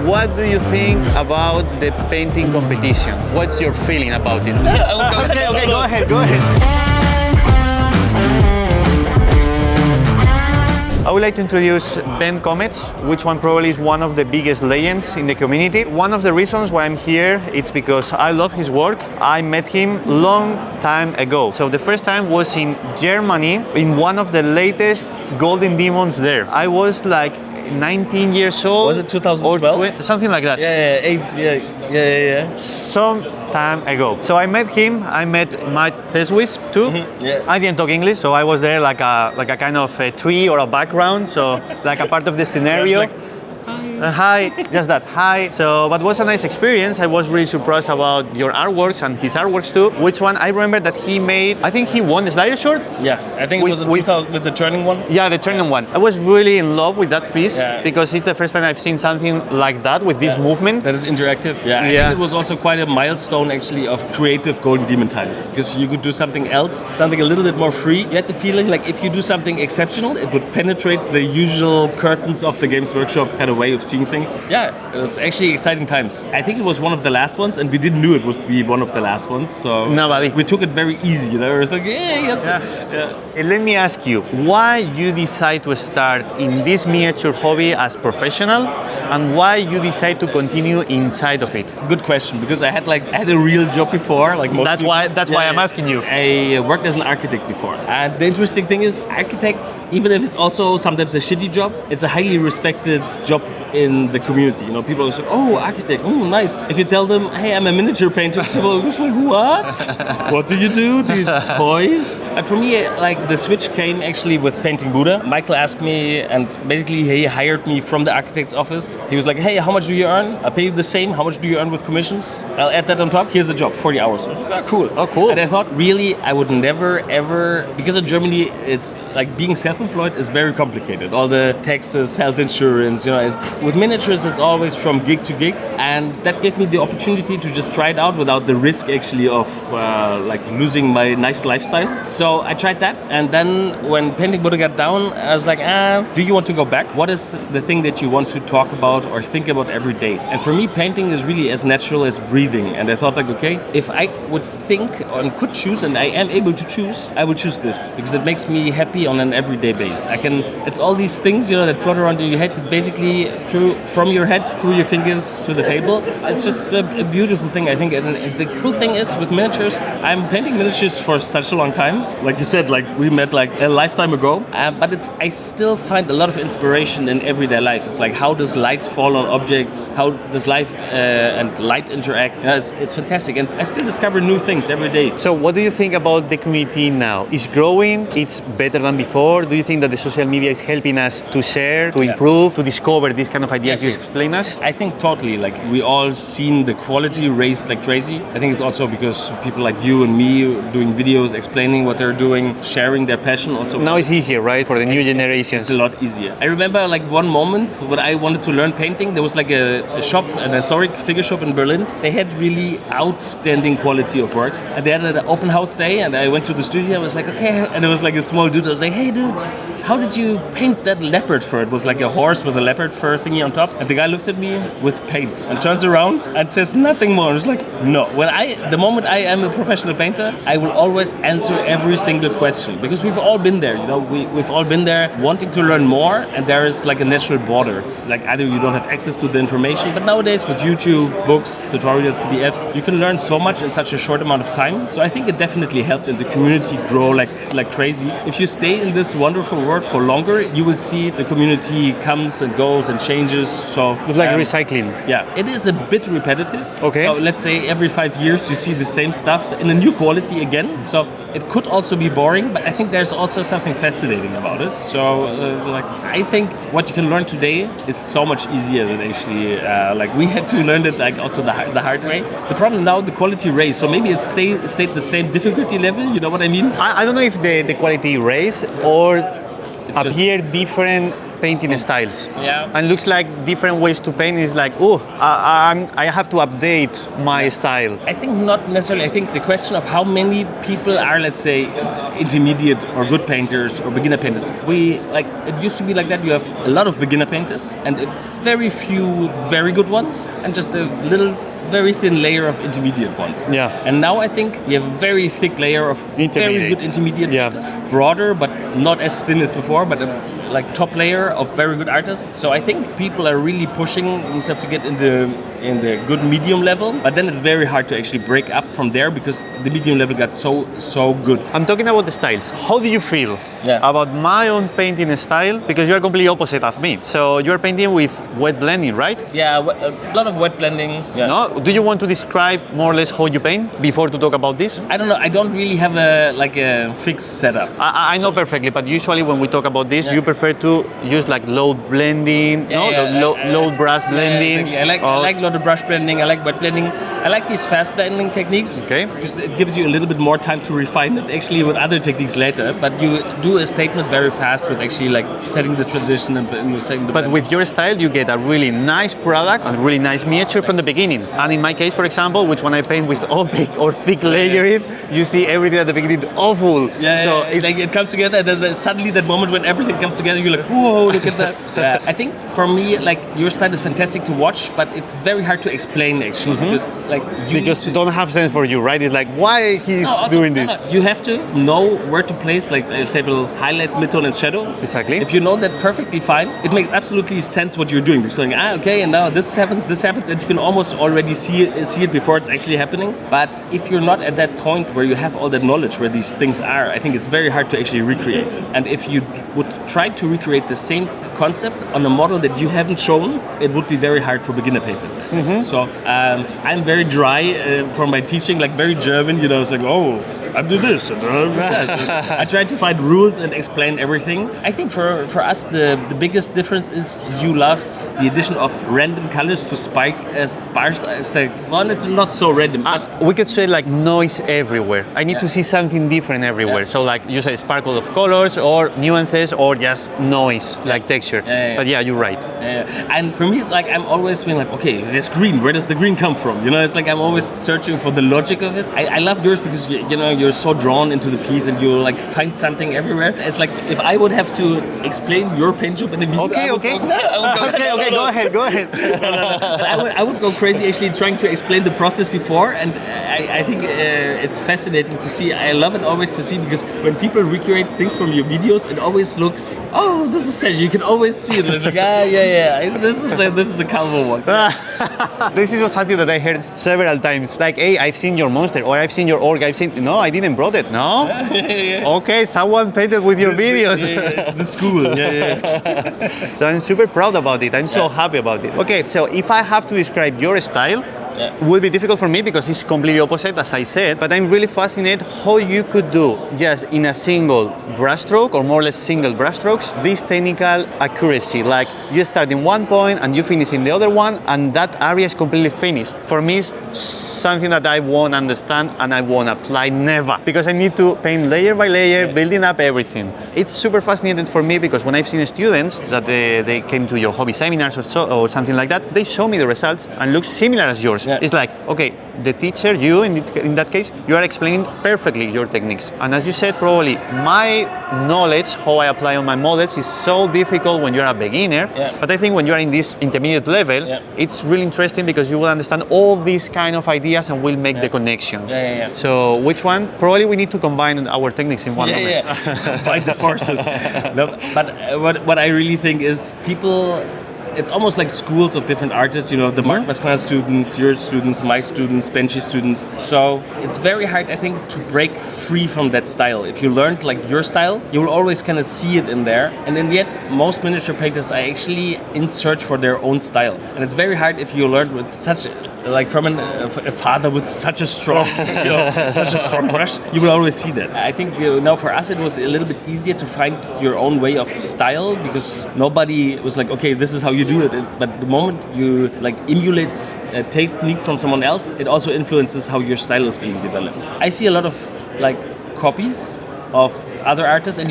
what do you think about the painting competition? What's your feeling about it? Okay, go ahead. I would like to introduce Ben Komets, which one probably is one of the biggest legends in the community. One of the reasons why I'm here, it's because I love his work. I met him long time ago. So the first time was in Germany, in one of the latest Golden Demons there. I was like 19 years old. Was it 2012? Or something like that. Yeah. Some time ago. So I met him. I met Matt Theswis too. Yeah. I didn't talk English, so I was there like a kind of a tree or a background, so like a part of the scenario. Hi, just that, hi. So, but it was a nice experience. I was really surprised about your artworks and his artworks too. Which one? I remember that he made, I think he won the slider short? Yeah, I think it was in 2000 with the turning one. Yeah, the turning one. I was really in love with that piece because it's the first time I've seen something like that with this movement. That is interactive. Yeah, I think it was also quite a milestone actually of creative Golden Demon times, because you could do something else, something a little bit more free. You had the feeling like if you do something exceptional, it would penetrate the usual curtains of the Games Workshop kind of way of seeing things. Yeah, it was actually exciting times. I think it was one of the last ones, and we didn't know it would be one of the last ones, so we took it very easy. You know, it was like, Let me ask you, why you decide to start in this miniature hobby as professional, and why you decide to continue inside of it? Good question, because I had a real job before, like most. That's why I'm asking you. I worked as an architect before, and the interesting thing is, architects, even if it's also sometimes a shitty job, it's a highly respected job in the community. You know, people are like, oh, architect, oh, nice. If you tell them, hey, I'm a miniature painter, people are just like, what? What do you do? Do you toys? And for me, like, the switch came actually with painting Buddha. Michael asked me, and basically he hired me from the architect's office. He was like, hey, how much do you earn? I'll pay you the same. How much do you earn with commissions? I'll add that on top. Here's the job, 40 hours. I was like, oh, cool. And I thought, really, I would never, ever, because in Germany, it's like being self-employed is very complicated. All the taxes, health insurance, you know. With miniatures, it's always from gig to gig, and that gave me the opportunity to just try it out without the risk actually of like losing my nice lifestyle. So I tried that, and then when painting Buddha got down, I was like, do you want to go back? What is the thing that you want to talk about or think about every day? And for me, painting is really as natural as breathing. And I thought, like, okay, if I would think and could choose, and I am able to choose, I would choose this because it makes me happy on an everyday basis. It's all these things, you know, that float around in your head, basically from your head through your fingers to the table. It's just a beautiful thing, I think. And the cool thing is with miniatures, I'm painting miniatures for such a long time. Like you said, like we met like a lifetime ago. But I still find a lot of inspiration in everyday life. It's like, how does light fall on objects? How does life and light interact? You know, it's fantastic. And I still discover new things every day. So what do you think about the community now? It's growing? It's better than before? Do you think that the social media is helping us to share, to improve, to discover these kind of ideas? Yes. Explain us? I think totally. Like, we all seen the quality raised like crazy. I think it's also because people like you and me doing videos, explaining what they're doing, sharing their passion. Also, now it's easier, right, for the new generations? It's a lot easier. I remember like one moment when I wanted to learn painting. There was like a shop, an historic figure shop in Berlin. They had really outstanding quality of works, and they had an open house day. And I went to the studio. I was like, okay, and there was like a small dude. I was like, hey, dude, how did you paint that leopard fur? It was like a horse with a leopard fur thingy on top. And the guy looks at me with paint and turns around and says nothing more. It's like, no. The moment I am a professional painter, I will always answer every single question, because we've all been there. You know, we've all been there wanting to learn more, and there is like a natural border. Like, either you don't have access to the information, but nowadays with YouTube, books, tutorials, PDFs, you can learn so much in such a short amount of time. So I think it definitely helped in the community grow like crazy. If you stay in this wonderful world for longer, you will see the community comes and goes and changes. So it's like recycling. Yeah, it is a bit repetitive. Okay. So let's say every 5 years you see the same stuff in a new quality again. So it could also be boring, but I think there's also something fascinating about it. So I think what you can learn today is so much easier than actually like we had to learn it like also the hard way. The problem now, the quality raised. So maybe it stayed the same difficulty level. You know what I mean? I don't know if the quality raised or appear different painting styles. Yeah. And looks like different ways to paint is like, oh, I have to update my style. I think not necessarily. I think the question of how many people are, let's say, intermediate or good painters or beginner painters. It used to be like that. You have a lot of beginner painters and very few very good ones, and just a little very thin layer of intermediate ones. Yeah. And now I think you have a very thick layer of very good intermediate artists. Broader, but not as thin as before, but a top layer of very good artists. So I think people are really pushing themselves to get in the good medium level, but then it's very hard to actually break up from there because the medium level got so good. I'm talking about the styles. How do you feel about my own painting style? Because you're completely opposite of me. So you're painting with wet blending, right? Yeah, a lot of wet blending. Yeah. No? Do you want to describe more or less how you paint before to talk about this? I don't know. I don't really have a fixed setup. I know perfectly, but usually when we talk about this, you prefer to use like low blending, low brush blending. Yeah, exactly. I like loaded brush blending. I like wet blending. I like these fast blending techniques. Okay. Because it gives you a little bit more time to refine it actually with other techniques later. But you do a statement very fast with actually like setting the transition and setting the. But with your style, you get a really nice product and really nice miniature from the beginning. And in my case, for example, which when I paint with opaque or thick layering, you see everything at the beginning awful. So it's like it comes together. And there's suddenly that moment when everything comes together. You're like, whoa, look at that. I think for me, like your style is fantastic to watch, but it's very hard to explain actually because like you don't have sense for you, right? It's like why he's doing this. You have to know where to place like several highlights, midtone, and shadow. Exactly. If you know that perfectly fine, it makes absolutely sense what you're doing. You're saying, okay, and now this happens, and you can almost already see it before it's actually happening. But if you're not at that point where you have all that knowledge where these things are, I think it's very hard to actually recreate. And if you would try to recreate the same concept on a model that you haven't shown, it would be very hard for beginner painters. So I'm very dry from my teaching, like very German, it's like, I do this and that. I try to find rules and explain everything. I think for us the biggest difference is you love the addition of random colors to sparse. Well, it's not so random. But we could say like noise everywhere. I need to see something different everywhere. So like you say sparkle of colors or nuances or just noise, like texture. But yeah, you're right. And for me, it's like I'm always feeling like, okay, there's green. Where does the green come from? It's like I'm always searching for the logic of it. I love yours because you're so drawn into the piece and you like find something everywhere. It's like if I would have to explain your paint job in a video. Okay, go ahead. I would go crazy actually trying to explain the process before, and I think it's fascinating to see. I love it always to see because when people recreate things from your videos, it always looks, this is Sergio. You can always see it. It's like, this is a Calvo one. This is something that I heard several times. Like, hey, I've seen your monster, or I've seen your org. No, I didn't brought it. No. Okay, someone painted with your videos. It's the school. So I'm super proud about it. I'm so happy about it. Okay, so if I have to describe your style, it will be difficult for me because it's completely opposite, as I said, but I'm really fascinated how you could do just in a single brushstroke or more or less single brushstrokes this technical accuracy. Like you start in one point and you finish in the other one, and that area is completely finished. For me, it's something that I won't understand and I won't apply never because I need to paint layer by layer, building up everything. It's super fascinating for me because when I've seen students that they came to your hobby seminars or something like that, they show me the results and look similar as yours. It's like, okay, the teacher, you in that case, you are explaining perfectly your techniques. And as you said, probably my knowledge, how I apply on my models is so difficult when you're a beginner. But I think when you are in this intermediate level, it's really interesting because you will understand all these kind of ideas and will make the connection. So which one? Probably we need to combine our techniques in one moment. Combine the forces. No, but what I really think is people, it's almost like schools of different artists, the Mark Mascana students, your students, my students, Benji's students. So it's very hard, I think, to break free from that style. If you learned like your style, you will always kind of see it in there. And in the end, most miniature painters are actually in search for their own style. And it's very hard if you learned with such, like from a father with such a strong, such a strong brush, you will always see that. I think now for us, it was a little bit easier to find your own way of style because nobody was like, okay, this is how you do it. But the moment you like emulate a technique from someone else, it also influences how your style is being developed. I see a lot of like copies of other artists, and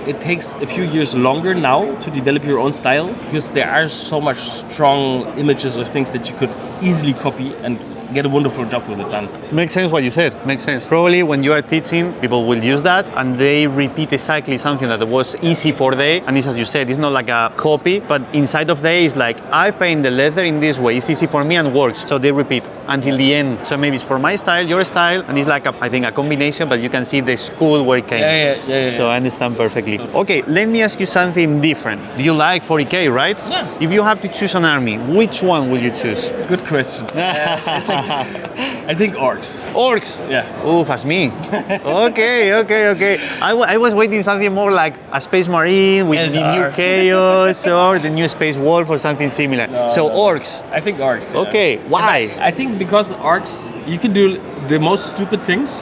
it takes a few years longer now to develop your own style because there are so much strong images of things that you could easily copy and get a wonderful job with it done. Makes sense what you said. Makes sense. Probably when you are teaching, people will use that and they repeat exactly something that was easy for they. And it's as you said, it's not like a copy, but inside of they is like, I paint the leather in this way. It's easy for me and works. So they repeat until the end. So maybe it's for my style, your style, and it's like I think a combination, but you can see the school where it came. Yeah. So I understand perfectly. Okay, let me ask you something different. Do you like 40K, right? Yeah. If you have to choose an army, which one will you choose? Good question. It's like, I think orcs. Orcs? Yeah. Oof, as me. Okay. I was waiting something more like a Space Marine with the new Chaos or the new Space Wolf or something similar. So orcs. I think orcs. Yeah. Okay, why? I think because orcs, you can do the most stupid things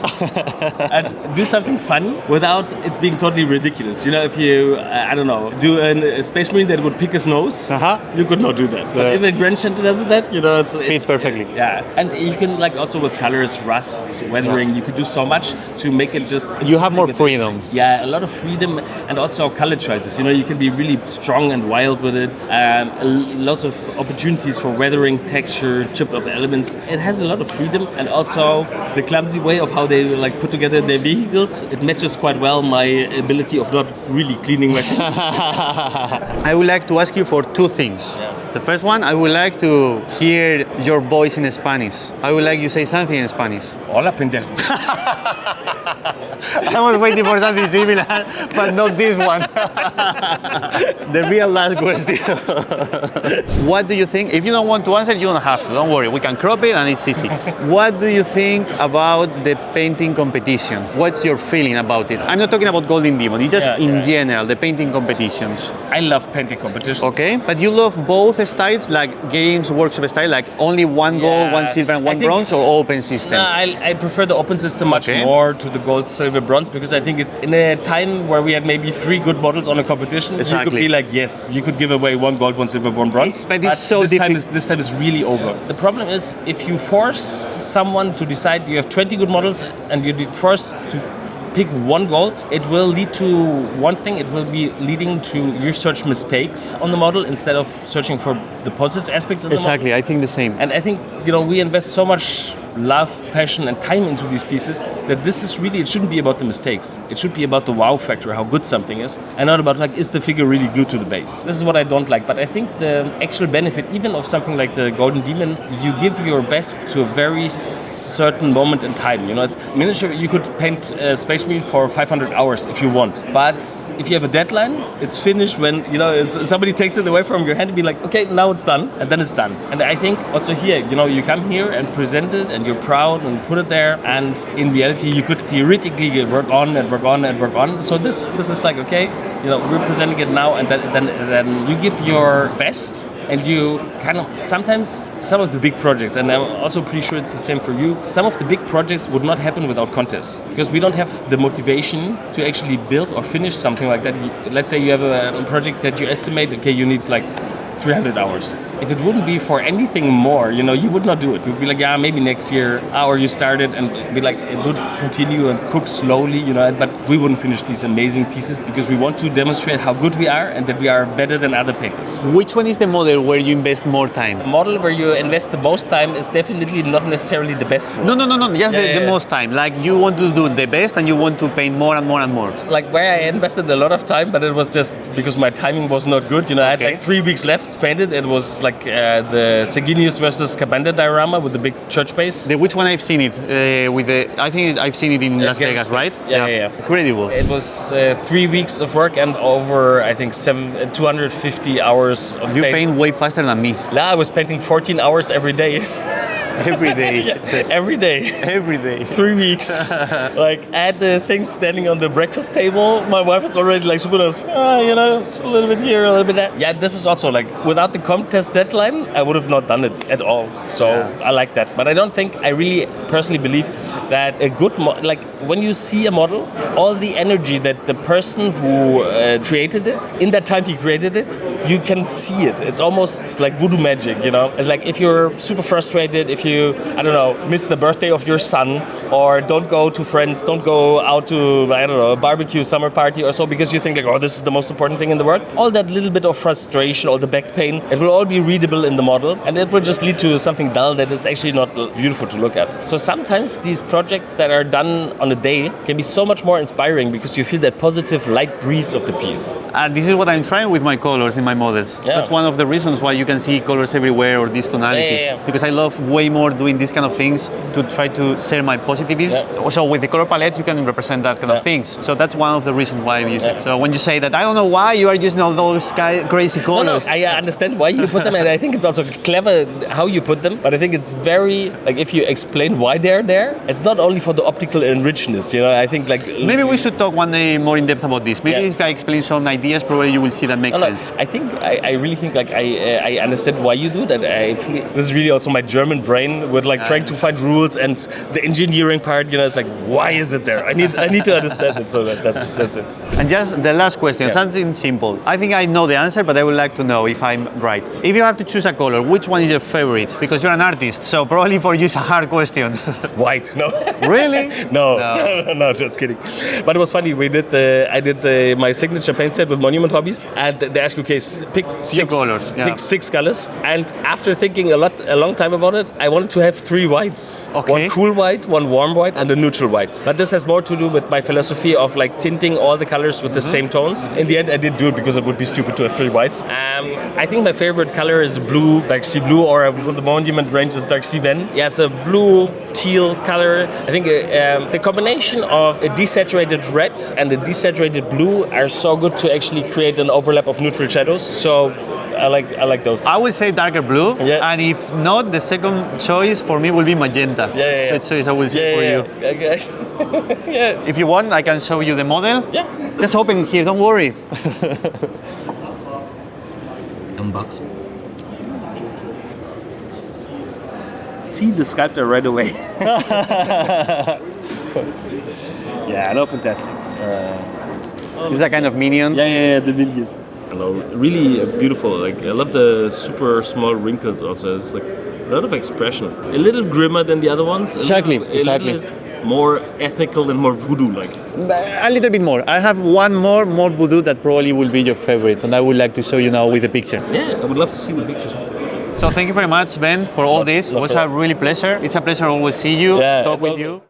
and do something funny without it's being totally ridiculous. You know, if you, I don't know, do a Space Marine that would pick his nose, you could not do that. But if a Grand Chanter does that, you know, fits perfectly. Yeah, and you can like also with colors, rusts, weathering, you could do so much to make it just. You have more freedom. Yeah, a lot of freedom and also color choices. You know, you can be really strong and wild with it. Lots of opportunities for weathering, texture, chip of elements. It has a lot of freedom and also the clumsy way of how they like put together their vehicles. It matches quite well my ability of not really cleaning my hands. I would like to ask you for two things. Yeah. The first one, I would like to hear your voice in Spanish. I would like you to say something in Spanish. Hola, pendejo. I was waiting for something similar, but not this one. The real last question. What do you think? If you don't want to answer, you don't have to. Don't worry. We can crop it and it's easy. What do you think about the painting competition? What's your feeling about it? I'm not talking about Golden Demon. It's just in general, the painting competitions. I love painting competitions. Okay, but you love both styles, like games workshop style, like only one gold, one silver, and one bronze, or open system? No, I prefer the open system much more to the gold, silver, bronze, because I think in a time where we had maybe 3 good models on a competition, you could be like, yes, you could give away 1 gold, 1 silver, 1 bronze. But it's so difficult. This time is really over. The problem is if you force someone to decide you have 20 good models and you're forced to pick 1 gold, it will lead to one thing. It will be leading to you search mistakes on the model instead of searching for the positive aspects of the model. Exactly, I think the same. And I think, you know, we invest so much love, passion, and time into these pieces that this is really, it shouldn't be about the mistakes. It should be about the wow factor, how good something is, and not about like, is the figure really glued to the base? This is what I don't like. But I think the actual benefit, even of something like the Golden Demon, you give your best to a very certain moment in time. You know, it's miniature. You could paint Space Marine for 500 hours if you want, but if you have a deadline, it's finished when, you know, somebody takes it away from your hand and be like, okay, now it's done, and then it's done. And I think also here, you know, you come here and present it, and you're proud and put it there, and in reality, you could theoretically work on and work on and work on. So this is like, okay, you know, we're presenting it now, and then you give your best. And you kind of, sometimes some of the big projects, and I'm also pretty sure it's the same for you, some of the big projects would not happen without contests because we don't have the motivation to actually build or finish something like that. Let's say you have a project that you estimate, okay, you need like 300 hours. If it wouldn't be for anything more, you know, you would not do it. You'd be like, yeah, maybe next year, or you started and be like, it would continue and cook slowly, you know, but we wouldn't finish these amazing pieces because we want to demonstrate how good we are and that we are better than other painters. Which one is the model where you invest more time? The model where you invest the most time is definitely not necessarily the best one. No, just the most time. Like you want to do the best and you want to paint more and more and more. Like where I invested a lot of time, but it was just because my timing was not good. You know, I had like 3 weeks left painted. It was like the Seginius versus Cabanda diorama with the big church base. Which one I've seen it with the? I think I've seen it in Las Vegas, right? Yeah. Incredible. It was 3 weeks of work and over, I think, 250 hours of You paint. paint way faster than me. I was painting 14 hours every day. Every day. Every day. Every day. 3 weeks. Like at the thing standing on the breakfast table, my wife was already like, super, you know, just a little bit here, a little bit there. Yeah, this was also like, without the contest deadline, I would have not done it at all. So I like that. But I don't think, I really personally believe that a good, like when you see a model, all the energy that the person who created it, in that time he created it, you can see it. It's almost like voodoo magic, you know? It's like if you're super frustrated, if barbecue, I don't know, miss the birthday of your son, or don't go to friends, don't go out to, I don't know, a barbecue, summer party or so, because you think like, oh, this is the most important thing in the world. All that little bit of frustration, all the back pain, it will all be readable in the model, and it will just lead to something dull that it's actually not beautiful to look at. So sometimes these projects that are done on a day can be so much more inspiring because you feel that positive light breeze of the piece. And this is what I'm trying with my colors in my models. Yeah. That's one of the reasons why you can see colors everywhere or these tonalities. Yeah. Because I love way more doing these kind of things to try to share my positivism. Yeah. Also with the color palette you can represent that kind of things. So that's one of the reasons why I use it. So when you say that, I don't know why you are using all those crazy colors. No, I understand why you put them, and I think it's also clever how you put them, but I think it's very, like, if you explain why they're there, it's not only for the optical enrichedness, you know, I think like... Maybe we should talk one day more in depth about this. Maybe if I explain some ideas, probably you will see that makes sense. I think, I really think like I understand why you do that. This is really also my German brain with like trying to find rules and the engineering part, you know, it's like, why is it there? I need to understand it, so that's it. And just the last question, something simple. I think I know the answer, but I would like to know if I'm right. If you have to choose a color, which one is your favorite? Because you're an artist, so probably for you it's a hard question. White, no. Really? No, just kidding. But it was funny. I did my signature paint set with Monument Hobbies, and they asked, okay, pick six colors. Pick 6 colors. And after thinking a long time about it, I wanted to have 3 whites. Okay. One cool white, one warm white, and a neutral white. But this has more to do with my philosophy of like tinting all the colors with the same tones. In the end, I did do it because it would be stupid to have 3 whites. I think my favorite color is blue, dark sea blue, or for the Monument range is dark sea ben. Yeah, it's a blue teal color. I think the combination of a desaturated red and a desaturated blue are so good to actually create an overlap of neutral shadows. So I like those. I would say darker blue, and if not, the second choice for me will be magenta. Yeah. The choice I will say for you. Okay. Yeah. If you want, I can show you the model. Yeah. Just open here, don't worry. Unbox. See the sculptor right away. Yeah, no, fantastic. This is a kind of minion. Yeah, the minion. Hello, really beautiful. Like I love the super small wrinkles. Also, it's like a lot of expression. A little grimmer than the other ones. Exactly. More ethical and more voodoo-like. A little bit more. I have one more voodoo that probably will be your favorite, and I would like to show you now with the picture. Yeah, I would love to see the pictures. So thank you very much, Ben, for all this. It was a really pleasure. It's a pleasure always see you, talk with you.